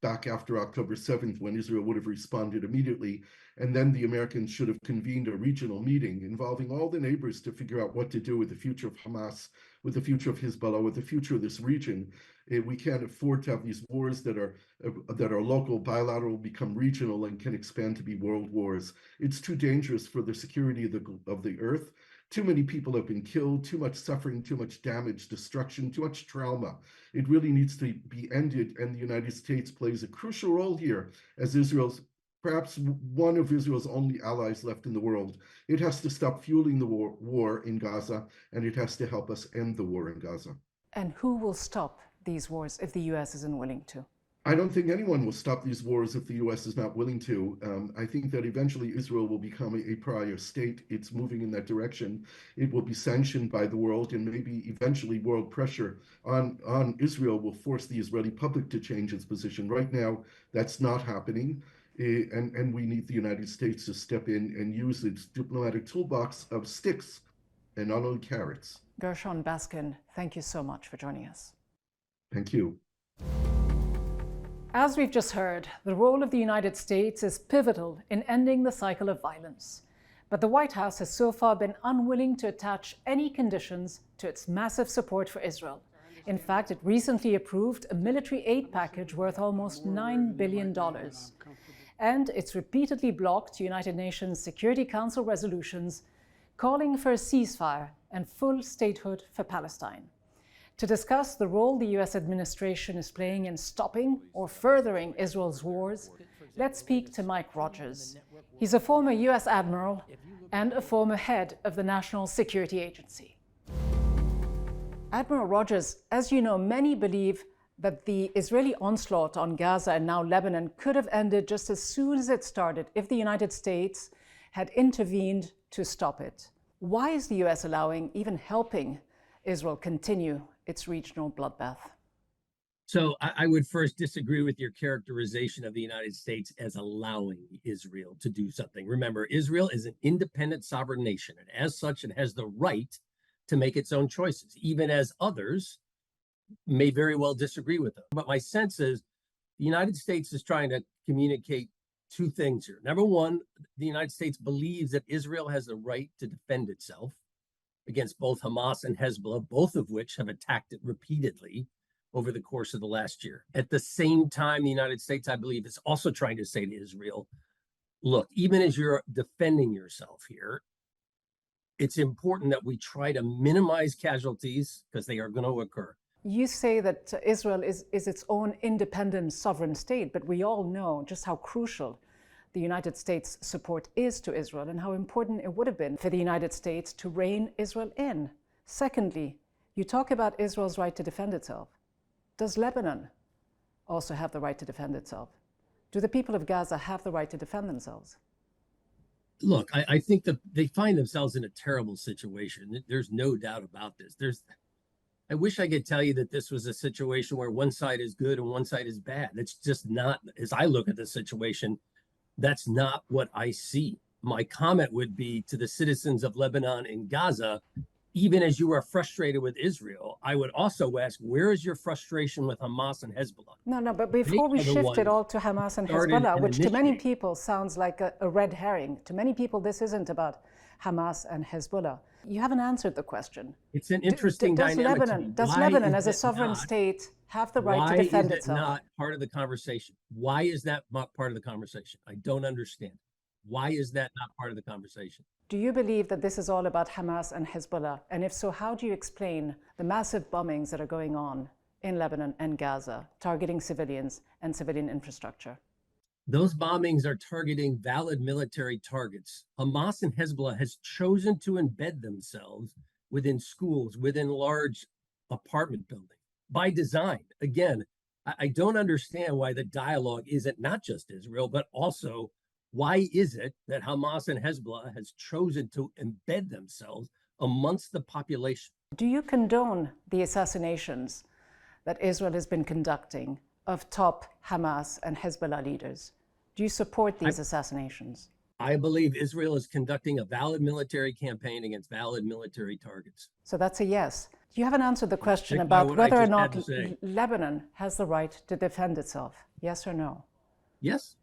back after October 7th, when Israel would have responded immediately. And then the Americans should have convened a regional meeting involving all the neighbors to figure out what to do with the future of Hamas, with the future of Hezbollah, with the future of this region. We can't afford to have these wars that are local, bilateral, become regional, and can expand to be world wars. It's too dangerous for the security of the earth. Too many people have been killed, too much suffering, too much damage, destruction, too much trauma. It really needs to be ended, and the United States plays a crucial role here as perhaps one of Israel's only allies left in the world. It has to stop fueling the war in Gaza, and it has to help us end the war in Gaza. And who will stop these wars if the U.S. isn't willing to? I don't think anyone will stop these wars if the U.S. is not willing to. I think that eventually Israel will become a pariah state. It's moving in that direction. It will be sanctioned by the world, and maybe eventually world pressure on Israel will force the Israeli public to change its position. Right now, that's not happening. And we need the United States to step in and use its diplomatic toolbox of sticks and not only carrots. Gershon Baskin, thank you so much for joining us. Thank you. As we've just heard, the role of the United States is pivotal in ending the cycle of violence. But the White House has so far been unwilling to attach any conditions to its massive support for Israel. In fact, it recently approved a military aid package worth almost $9 billion. And it's repeatedly blocked United Nations Security Council resolutions calling for a ceasefire and full statehood for Palestine. To discuss the role the US administration is playing in stopping or furthering Israel's wars, let's speak to Mike Rogers. He's a former US admiral and a former head of the National Security Agency. Admiral Rogers, as you know, many believe that the Israeli onslaught on Gaza and now Lebanon could have ended just as soon as it started if the United States had intervened to stop it. Why is the US allowing, even helping, Israel continue its regional bloodbath? So I would first disagree with your characterization of the United States as allowing Israel to do something. Remember, Israel is an independent sovereign nation, and as such, it has the right to make its own choices, even as others may very well disagree with them. But my sense is the United States is trying to communicate two things here. Number one, the United States believes that Israel has the right to defend itself against both Hamas and Hezbollah, both of which have attacked it repeatedly over the course of the last year. At the same time, the United States, I believe, is also trying to say to Israel, look, even as you're defending yourself here, it's important that we try to minimize casualties because they are going to occur. You say that Israel is its own independent sovereign state, but we all know just how crucial the United States' support is to Israel and how important it would have been for the United States to rein Israel in. Secondly, you talk about Israel's right to defend itself. Does Lebanon also have the right to defend itself? Do the people of Gaza have the right to defend themselves? Look, I think that they find themselves in a terrible situation. There's no doubt about this. I wish I could tell you that this was a situation where one side is good and one side is bad. It's just not, as I look at the situation, that's not what I see. My comment would be to the citizens of Lebanon and Gaza, even as you are frustrated with Israel, I would also ask, where is your frustration with Hamas and Hezbollah? No, but before we shift it all to Hamas and Hezbollah, which to many people sounds like a red herring, to many people this isn't about Hamas and Hezbollah. You haven't answered the question. It's an interesting dynamic. Does Lebanon, as a sovereign state, have the right to defend itself? Why is it not part of the conversation? Why is that not part of the conversation? I don't understand. Why is that not part of the conversation? Do you believe that this is all about Hamas and Hezbollah? And if so, how do you explain the massive bombings that are going on in Lebanon and Gaza, targeting civilians and civilian infrastructure? Those bombings are targeting valid military targets. Hamas and Hezbollah has chosen to embed themselves within schools, within large apartment buildings by design. Again, I don't understand why the dialogue isn't not just Israel, but also why is it that Hamas and Hezbollah has chosen to embed themselves amongst the population? Do you condone the assassinations that Israel has been conducting of top Hamas and Hezbollah leaders? Do you support these assassinations? I believe Israel is conducting a valid military campaign against valid military targets. So that's a yes. You haven't answered the question about whether or not Lebanon has the right to defend itself. Yes or no? Yes.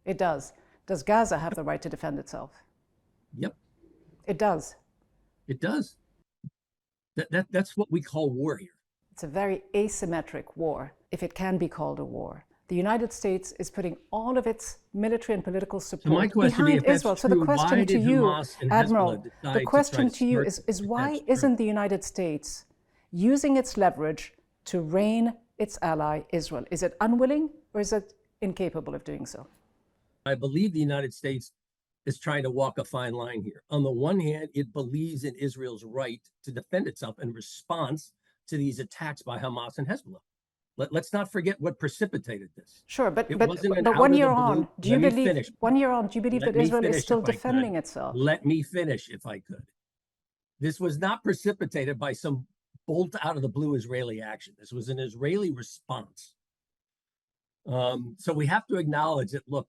It does. Does Gaza have the right to defend itself? Yep. It does. It does. That's what we call war here. It's a very asymmetric war, if it can be called a war. The United States is putting all of its military and political support behind Israel. So the question to you, Admiral, the question to you is why isn't the United States using its leverage to rein its ally Israel? Is it unwilling or is it incapable of doing so? I believe the United States is trying to walk a fine line here. On the one hand, it believes in Israel's right to defend itself in response to these attacks by Hamas and Hezbollah. Let's not forget what precipitated this. Sure, but 1 year on, do you believe 1 year on, do you believe that Israel is still defending itself? Let me finish if I could. This was not precipitated by some bolt out of the blue Israeli action. This was an Israeli response. So we have to acknowledge that, look,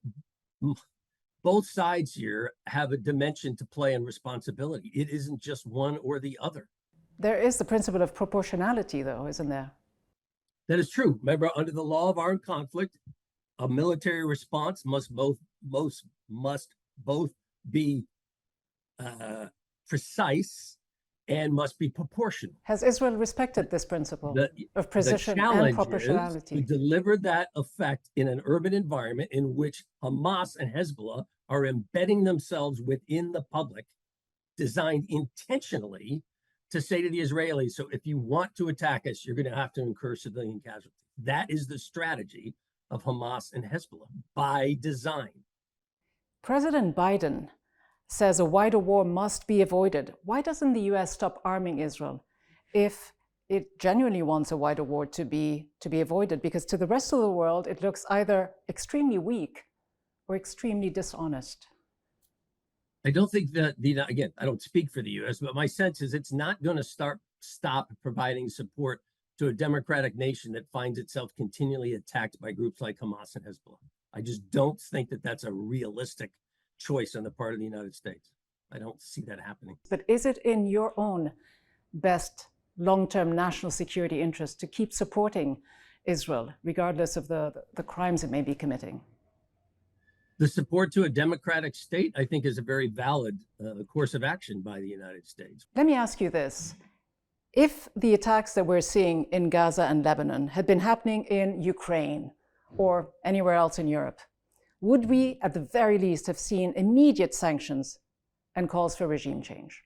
both sides here have a dimension to play and responsibility. It isn't just one or the other. There is the principle of proportionality, though, isn't there? That is true. Remember, under the law of armed conflict, a military response must both be precise and must be proportional. Has Israel respected this principle of precision and proportionality? To deliver that effect in an urban environment in which Hamas and Hezbollah are embedding themselves within the public, designed intentionally to say to the Israelis, so if you want to attack us, you're going to have to incur civilian casualties. That is the strategy of Hamas and Hezbollah by design. President Biden says a wider war must be avoided. Why doesn't the US stop arming Israel if it genuinely wants a wider war to be avoided? Because to the rest of the world, it looks either extremely weak or extremely dishonest. I don't think that again, I don't speak for the US, but my sense is it's not going to stop providing support to a democratic nation that finds itself continually attacked by groups like Hamas and Hezbollah. I just don't think that that's a realistic choice on the part of the United States. I don't see that happening. But is it in your own best long-term national security interest to keep supporting Israel, regardless of the crimes it may be committing? The support to a democratic state, I think, is a very valid course of action by the United States. Let me ask you this. If the attacks that we're seeing in Gaza and Lebanon had been happening in Ukraine or anywhere else in Europe, would we, at the very least, have seen immediate sanctions and calls for regime change?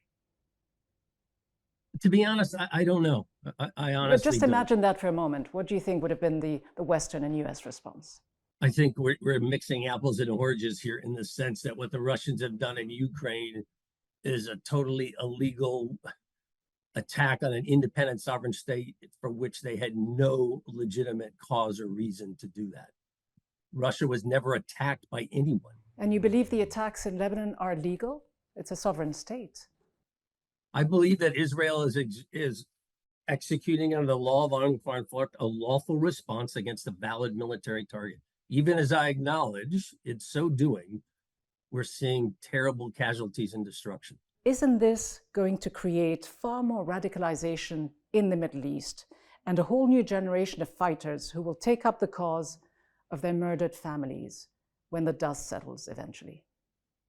To be honest, I don't know. I honestly But just imagine that for a moment. What do you think would have been the Western and US response? I think we're mixing apples and oranges here in the sense that what the Russians have done in Ukraine is a totally illegal attack on an independent sovereign state for which they had no legitimate cause or reason to do that. Russia was never attacked by anyone. And you believe the attacks in Lebanon are legal? It's a sovereign state. I believe that Israel is executing under the law of armed conflict a lawful response against a valid military target. Even as I acknowledge, in so doing, we're seeing terrible casualties and destruction. Isn't this going to create far more radicalization in the Middle East and a whole new generation of fighters who will take up the cause of their murdered families when the dust settles eventually?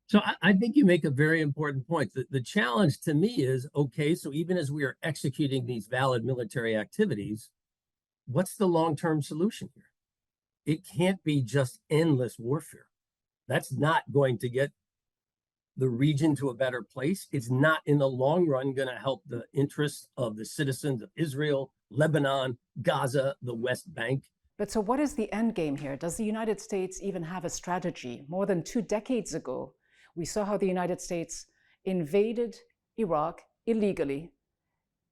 So I think you make a very important point. The challenge to me is, okay, so even as we are executing these valid military activities, what's the long-term solution here? It can't be just endless warfare. That's not going to get the region to a better place. It's not in the long run going to help the interests of the citizens of Israel, Lebanon, Gaza, the West Bank. But so what is the end game here? Does the United States even have a strategy? More than 2 decades ago, we saw how the United States invaded Iraq illegally.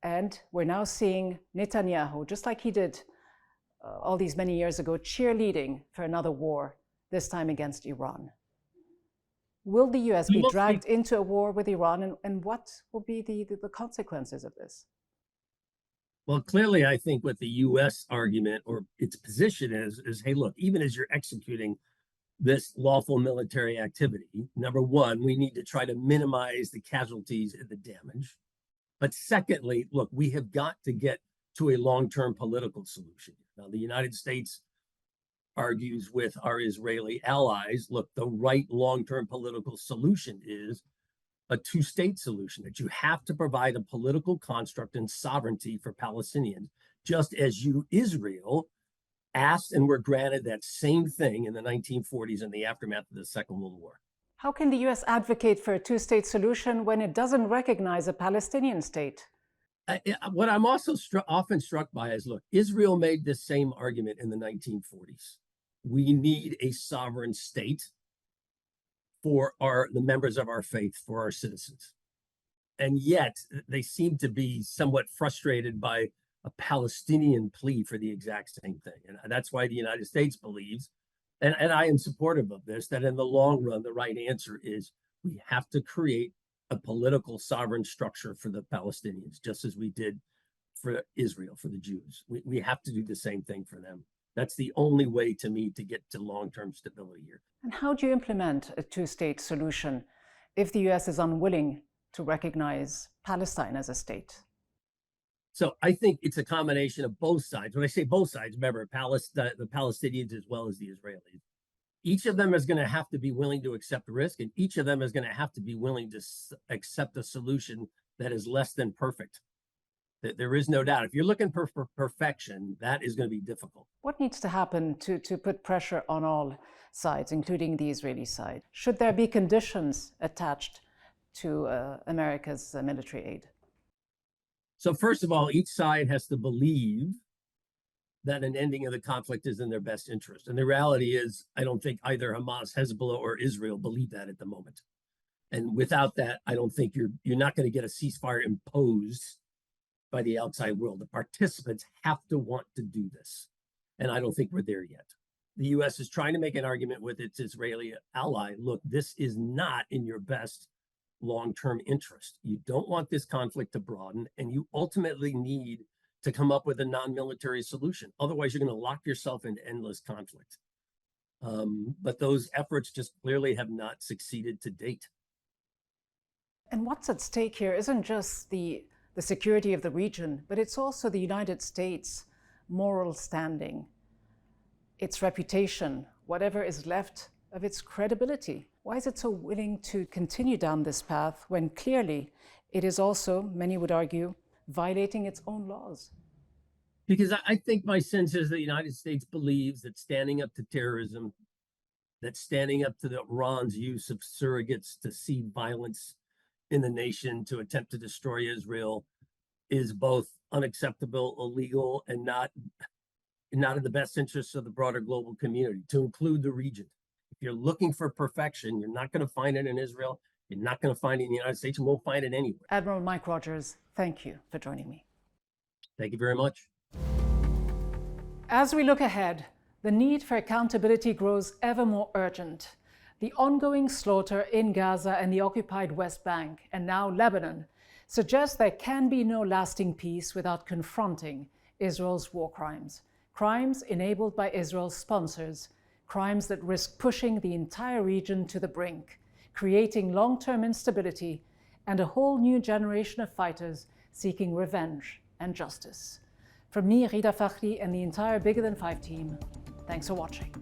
And we're now seeing Netanyahu, just like he did all these many years ago, cheerleading for another war, this time against Iran. Will the US be dragged into a war with Iran, and what will be the consequences of this? Well, clearly, I think what the US argument or its position is, hey, look, even as you're executing this lawful military activity, number one, we need to try to minimize the casualties and the damage. But secondly, look, we have got to get to a long-term political solution. Now, the United States argues with our Israeli allies, look, the right long-term political solution is a two-state solution, that you have to provide a political construct and sovereignty for Palestinians, just as you, Israel, asked and were granted that same thing in the 1940s in the aftermath of the Second World War. How can the US advocate for a two-state solution when it doesn't recognize a Palestinian state? What I'm also often struck by is, look, Israel made this same argument in the 1940s. We need a sovereign state for the members of our faith, for our citizens. And yet they seem to be somewhat frustrated by a Palestinian plea for the exact same thing. And that's why the United States believes, and I am supportive of this, that in the long run, the right answer is we have to create a political sovereign structure for the Palestinians, just as we did for Israel, for the Jews. We have to do the same thing for them. That's the only way, to me, to get to long-term stability here. And how do you implement a two-state solution if the US is unwilling to recognize Palestine as a state? So I think it's a combination of both sides. When I say both sides, remember, the Palestinians as well as the Israelis. Each of them is going to have to be willing to accept risk, and each of them is going to have to be willing to accept a solution that is less than perfect. There is no doubt. If you're looking for perfection, that is going to be difficult. What needs to happen to put pressure on all sides, including the Israeli side? Should there be conditions attached to America's military aid? So first of all, each side has to believe that an ending of the conflict is in their best interest. And the reality is, I don't think either Hamas, Hezbollah, or Israel believe that at the moment. And without that, I don't think you're not going to get a ceasefire imposed by the outside world. The participants have to want to do this. And I don't think we're there yet. The US is trying to make an argument with its Israeli ally. Look, this is not in your best long-term interest. You don't want this conflict to broaden, and you ultimately need to come up with a non-military solution. Otherwise, you're going to lock yourself into endless conflict. But those efforts just clearly have not succeeded to date. And what's at stake here isn't just the security of the region, but it's also the United States' moral standing, its reputation, whatever is left of its credibility. Why is it so willing to continue down this path when clearly it is also, many would argue, violating its own laws? Because I think my sense is the United States believes that standing up to terrorism, that standing up to Iran's use of surrogates to seed violence in the nation to attempt to destroy Israel is both unacceptable, illegal, and not in the best interests of the broader global community, to include the region. If you're looking for perfection, you're not going to find it in Israel. You're not going to find it in the United States. You won't find it anywhere. Admiral Mike Rogers, thank you for joining me. Thank you very much. As we look ahead, the need for accountability grows ever more urgent. The ongoing slaughter in Gaza and the occupied West Bank, and now Lebanon, suggests there can be no lasting peace without confronting Israel's war crimes. Crimes enabled by Israel's sponsors, crimes that risk pushing the entire region to the brink, creating long-term instability and a whole new generation of fighters seeking revenge and justice. From me, Rida Fakhri, and the entire Bigger Than 5 team, thanks for watching.